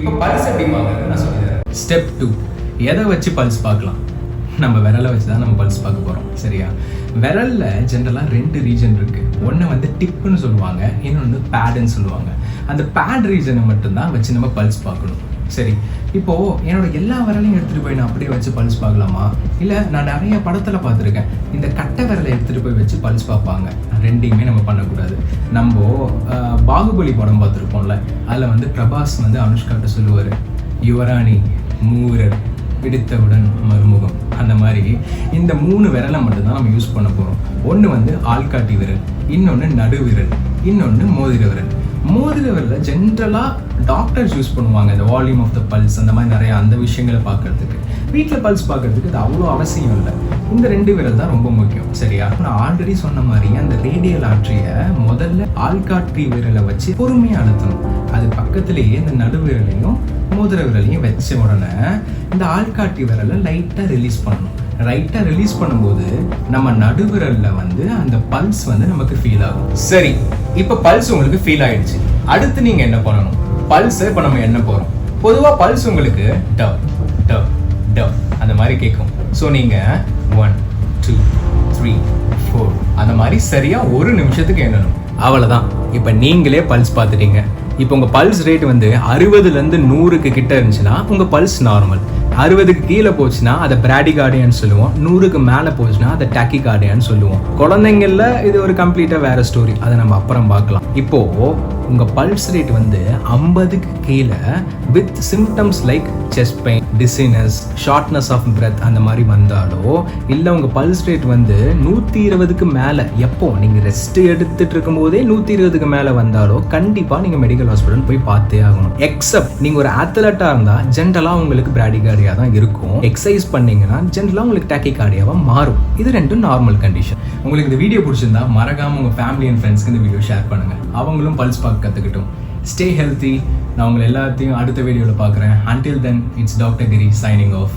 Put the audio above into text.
இப்போ பல்ஸ் எப்படி பார்க்கறது நான் சொல்லிடுறேன். ஸ்டெப் 2, எதை வச்சு பல்ஸ் பார்க்கலாம்? நம்ம விரலை வச்சு தான் நம்ம பல்ஸ் பார்க்க போகிறோம். சரியா? விரலில் ஜென்ரலாக 2 ரீஜன் இருக்குது. ஒன்று வந்து டிப்புன்னு சொல்லுவாங்க, இன்னொன்று பேடுன்னு சொல்லுவாங்க. அந்த பேட் ரீஜனை மட்டும்தான் வச்சு நம்ம பல்ஸ் பார்க்கணும். சரி, இப்போது என்னோட எல்லா விரலையும் எடுத்துகிட்டு போய் நான் அப்படியே வச்சு பல்ஸ் பார்க்கலாமா? இல்லை, நான் நிறைய படத்தில் பார்த்துருக்கேன், இந்த கட்டை விரலை எடுத்துகிட்டு போய் வச்சு பல்ஸ் பார்ப்பாங்க. ரெண்டையுமே நம்ம பண்ணக்கூடாது. நம்ம பாகுபலி படம் பார்த்துருப்போம்ல, அதில் வந்து பிரபாஸ் வந்து அனுஷ்காட்ட சொல்லுவார், யுவராணி மூவிரர் பிடித்தவுடன் மறுமுகம். அந்த மாதிரி இந்த 3 விரலை மட்டும்தான் நம்ம யூஸ் பண்ண போகிறோம். ஒன்று வந்து ஆள்காட்டி விரல், இன்னொன்று நடுவிரல், இன்னொன்று மோதிர விரல். மோதிர விரலில் ஜென்ரலாக டாக்டர்ஸ் யூஸ் பண்ணுவாங்க, இந்த வால்யூம் ஆஃப் த பல்ஸ் அந்த மாதிரி நிறைய அந்த விஷயங்களை பார்க்கறதுக்கு. வீட்டில் பல்ஸ் பார்க்கறதுக்கு அது அவ்வளோ அவசியம் இல்லை. இந்த 2 விரல் தான் ரொம்ப முக்கியம். சரியா? நான் ஆல்ரெடி சொன்ன மாதிரி அந்த ரேடியல் ஆர்டரிய முதல்ல ஆள்காட்டி விரலை வச்சு பொறுமையாக அழுத்தணும். அது பக்கத்திலேயே இந்த நடுவிரலையும் மோதிர விரலையும் வச்ச உடனே இந்த ஆள்காட்டி விரலை லைட்டாக ரிலீஸ் பண்ணணும். ரைட்டாக ரிலீஸ் பண்ணும்போது நம்ம நடுவிரல்ல வந்து அந்த பல்ஸ் வந்து நமக்கு ஃபீல் ஆகும். சரி, இப்போ பல்ஸ் உங்களுக்கு ஃபீல் ஆயிடுச்சு. அடுத்து நீங்க என்ன பண்ணணும்? பல்ஸ் இப்போ நம்ம என்ன போறோம்? பொதுவாக பல்ஸ் உங்களுக்கு டவ் டவ் டவ் அந்த மாதிரி கேட்கும். ஸோ நீங்க 1 2 3 4 அந்த மாதிரி சரியா 1 நிமிஷத்துக்கு எண்ணணும். அவ்வளோதான். இப்போ நீங்களே பல்ஸ் பார்த்துட்டீங்க. இப்போ உங்கள் பல்ஸ் ரேட் வந்து 60லேருந்து 100க்கு கிட்ட இருந்துச்சுன்னா உங்கள் பல்ஸ் நார்மல். 60க்கு கீழே போச்சுன்னா அதை பிராடிகார்டியான்னு சொல்லுவோம். 100க்கு மேலே போச்சுன்னா அதை டாக்கிகார்டியான்னு சொல்லுவோம். குழந்தைங்கள்ல இது ஒரு கம்ப்ளீட்டாக வேற ஸ்டோரி, அதை நம்ம அப்புறம் பார்க்கலாம். இப்போ உங்கள் பல்ஸ் ரேட் வந்து 50க்கு கீழே with symptoms like chest pain, dizziness, shortness of breath அந்த மாதிரி வந்தாலோ, இல்லை உங்கள் பல்ஸ் ரேட் வந்து 120க்கு மேலே, எப்போ நீங்கள் ரெஸ்ட் எடுத்துட்டு இருக்கும் போதே 120க்கு மேலே வந்தாலோ கண்டிப்பாக நீங்கள் மெடிக்கல் ஹாஸ்பிட்டல் போய் பார்த்தே ஆகணும். எக்ஸப்ட் நீங்கள் ஒரு அத்லட்டாக இருந்தால் ஜென்ரலாக உங்களுக்கு பிராடிகார்டியா தான் இருக்கும். எக்ஸசைஸ் பண்ணீங்கன்னா ஜென்ரலாக உங்களுக்கு டாக்கிகார்டியாவாக மாறும். இது 2 நார்மல் கண்டிஷன். உங்களுக்கு இந்த வீடியோ பிடிச்சிருந்தா மறக்காம உங்கள் ஃபேமிலி அண்ட் ஃப்ரெண்ட்ஸ்க்கு இந்த வீடியோ ஷேர் பண்ணுங்கள். அவங்களும் பல்ஸ் பார்க்க கற்றுக்கிட்டும். Stay healthy. நான் உங்களை எல்லாத்தையும் அடுத்த வீடியோவில் பார்க்குறேன். Until then, it's Dr. Giri signing off.